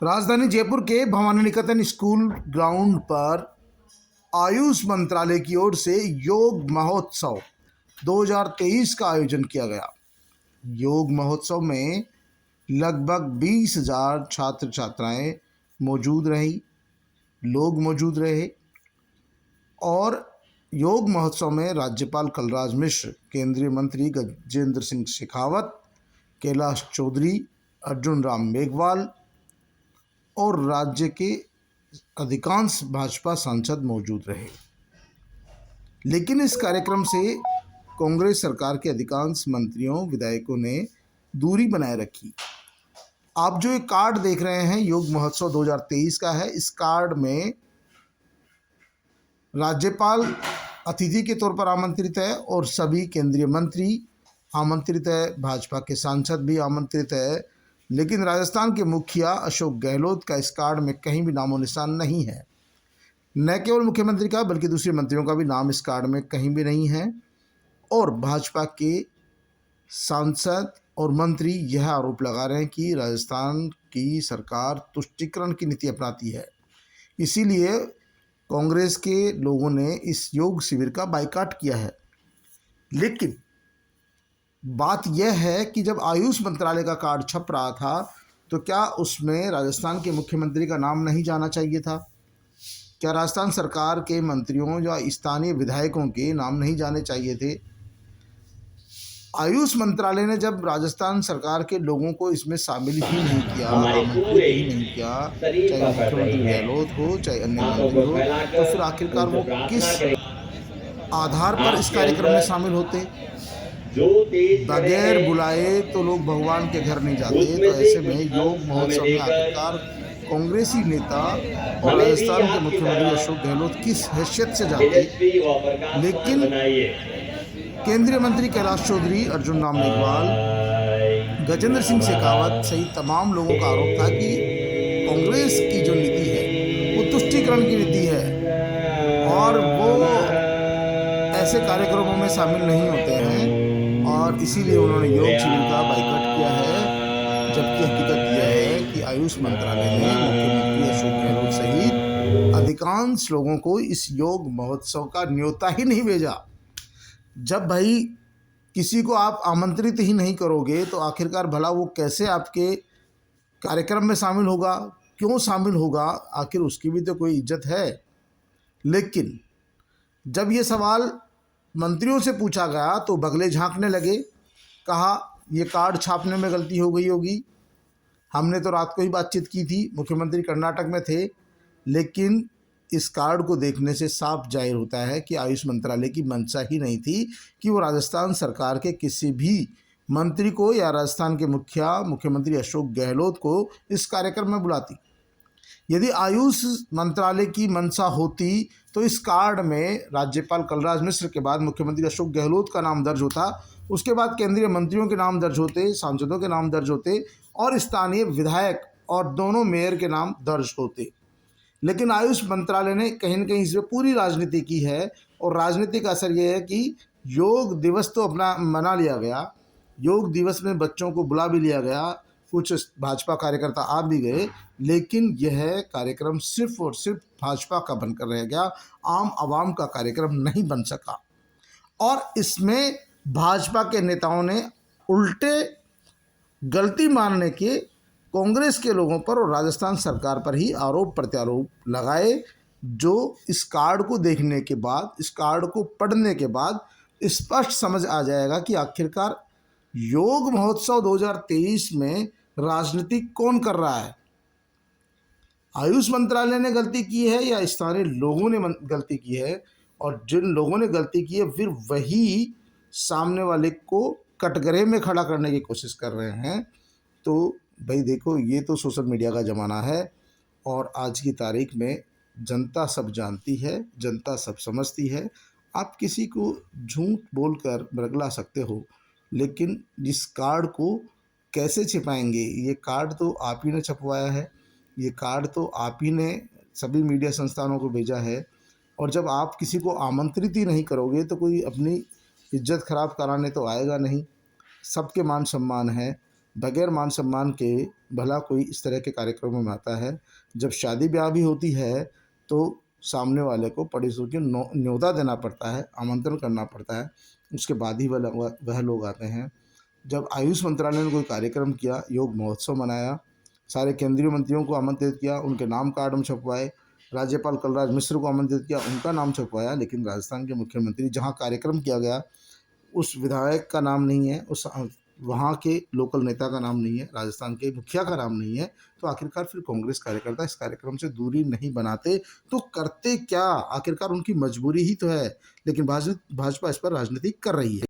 राजधानी जयपुर के भवानी निकेतन school ground पर आयुष मंत्रालय की ओर से योग महोत्सव 2023 का आयोजन किया गया। योग महोत्सव में लगभग 20,000 छात्र छात्राएं मौजूद रही, लोग मौजूद रहे और योग महोत्सव में राज्यपाल कलराज मिश्र, केंद्रीय मंत्री गजेंद्र सिंह शेखावत, कैलाश चौधरी, अर्जुन राम मेघवाल और राज्य के अधिकांश भाजपा सांसद मौजूद रहे। लेकिन इस कार्यक्रम से कांग्रेस सरकार के अधिकांश मंत्रियों विधायकों ने दूरी बनाए रखी। आप जो एक कार्ड देख रहे हैं योग महोत्सव 2023 का है। इस कार्ड में राज्यपाल अतिथि के तौर पर आमंत्रित है और सभी केंद्रीय मंत्री आमंत्रित है, भाजपा के सांसद भी आमंत्रित है। लेकिन राजस्थान के मुखिया अशोक गहलोत का इस कार्ड में कहीं भी नामो निशान नहीं है। न केवल मुख्यमंत्री का बल्कि दूसरे मंत्रियों का भी नाम इस कार्ड में कहीं भी नहीं है। और भाजपा के सांसद और मंत्री यह आरोप लगा रहे हैं कि राजस्थान की सरकार तुष्टीकरण की नीति अपनाती है। इसीलिए कांग्रेस के लोगों ने इस योग शिविर का बायकॉट किया है। लेकिन बात यह है कि जब आयुष मंत्रालय का कार्ड छप रहा था तो क्या उसमें राजस्थान के मुख्यमंत्री का नाम नहीं जाना चाहिए था? क्या राजस्थान सरकार के मंत्रियों या स्थानीय विधायकों के नाम नहीं जाने चाहिए थे? आयुष मंत्रालय ने जब राजस्थान सरकार के लोगों को इसमें शामिल ही नहीं किया, आमंत्रित ही नहीं किया, चाहे मुख्यमंत्री गहलोत हो चाहे अन्य मंत्री हो, तो फिर आखिरकार वो किस आधार पर इस कार्यक्रम में शामिल होते? बगैर बुलाए तो लोग भगवान के घर नहीं जाते। तो ऐसे में योग महोत्सव में आखिरकार कांग्रेसी नेता और राजस्थान के मुख्यमंत्री अशोक गहलोत किस हैसियत से जाते? लेकिन केंद्रीय मंत्री कैलाश चौधरी, अर्जुन राम मेघवाल, गजेंद्र सिंह शेखावत सहित तमाम लोगों का आरोप था कि कांग्रेस की जो नीति है वो तुष्टीकरण की नीति है और वो ऐसे कार्यक्रमों में शामिल नहीं होते हैं और इसीलिए उन्होंने योग शिविर का बायकॉट किया है। जबकि हकीकत यह है कि आयुष मंत्रालय ने मुख्यमंत्री अशोक गहलोत सहित अधिकांश लोगों को इस योग महोत्सव का न्योता ही नहीं भेजा। जब भाई किसी को आप आमंत्रित ही नहीं करोगे तो आखिरकार भला वो कैसे आपके कार्यक्रम में शामिल होगा, क्यों शामिल होगा? आखिर उसकी भी तो कोई इज्जत है। लेकिन जब ये सवाल मंत्रियों से पूछा गया तो बगले झांकने लगे, कहा ये कार्ड छापने में गलती हो गई होगी, हमने तो रात को ही बातचीत की थी, मुख्यमंत्री कर्नाटक में थे। लेकिन इस कार्ड को देखने से साफ जाहिर होता है कि आयुष मंत्रालय की मंशा ही नहीं थी कि वो राजस्थान सरकार के किसी भी मंत्री को या राजस्थान के मुख्यमंत्री अशोक गहलोत को इस कार्यक्रम में बुलाती। यदि आयुष मंत्रालय की मंशा होती तो इस कार्ड में राज्यपाल कलराज मिश्र के बाद मुख्यमंत्री अशोक गहलोत का नाम दर्ज होता, उसके बाद केंद्रीय मंत्रियों के नाम दर्ज होते, सांसदों के नाम दर्ज होते और स्थानीय विधायक और दोनों मेयर के नाम दर्ज होते। लेकिन आयुष मंत्रालय ने कहीं न कहीं इसमें पूरी राजनीति की है और राजनीति का असर यह है कि योग दिवस तो अपना मना लिया गया, योग दिवस में बच्चों को बुला भी लिया गया, कुछ भाजपा कार्यकर्ता आ भी गए, लेकिन यह कार्यक्रम सिर्फ और सिर्फ भाजपा का बनकर रह गया, आम आवाम का कार्यक्रम नहीं बन सका। और इसमें भाजपा के नेताओं ने उल्टे गलती मानने के कांग्रेस के लोगों पर और राजस्थान सरकार पर ही आरोप प्रत्यारोप लगाए, जो इस कार्ड को देखने के बाद, इस कार्ड को पढ़ने के बाद स्पष्ट समझ आ जाएगा कि आखिरकार योग महोत्सव 2023 में राजनीति कौन कर रहा है। आयुष मंत्रालय ने गलती की है या स्थानीय लोगों ने गलती की है? और जिन लोगों ने गलती की है फिर वही सामने वाले को कटघरे में खड़ा करने की कोशिश कर रहे हैं। तो भाई देखो, ये तो सोशल मीडिया का ज़माना है और आज की तारीख में जनता सब जानती है, जनता सब समझती है। आप किसी को झूठ बोलकर बरगला सकते हो, लेकिन इस कार्ड को कैसे छिपाएंगे? ये कार्ड तो आप ही ने छपवाया है, ये कार्ड तो आप ही ने सभी मीडिया संस्थानों को भेजा है। और जब आप किसी को आमंत्रित ही नहीं करोगे तो कोई अपनी इज्जत खराब कराने तो आएगा नहीं। सबके मान सम्मान है, बगैर मान सम्मान के भला कोई इस तरह के कार्यक्रमों में आता है। जब शादी ब्याह भी होती है तो सामने वाले को पड़ोसियों के न्योता देना पड़ता है, आमंत्रण करना पड़ता है, उसके बाद ही वह लोग आते हैं। जब आयुष मंत्रालय ने कोई कार्यक्रम किया, योग महोत्सव मनाया, सारे केंद्रीय मंत्रियों को आमंत्रित किया, उनके नाम कार्ड हम छपवाए, राज्यपाल कलराज मिश्र को आमंत्रित किया, उनका नाम छपवाया, लेकिन राजस्थान के मुख्यमंत्री जहाँ कार्यक्रम किया गया उस विधायक का नाम नहीं है, उस वहाँ के लोकल नेता का नाम नहीं है, राजस्थान के मुखिया का नाम नहीं है, तो आखिरकार फिर कांग्रेस कार्यकर्ता इस कार्यक्रम से दूरी नहीं बनाते तो करते क्या? आखिरकार उनकी मजबूरी ही तो है, लेकिन भाजपा इस पर राजनीति कर रही है।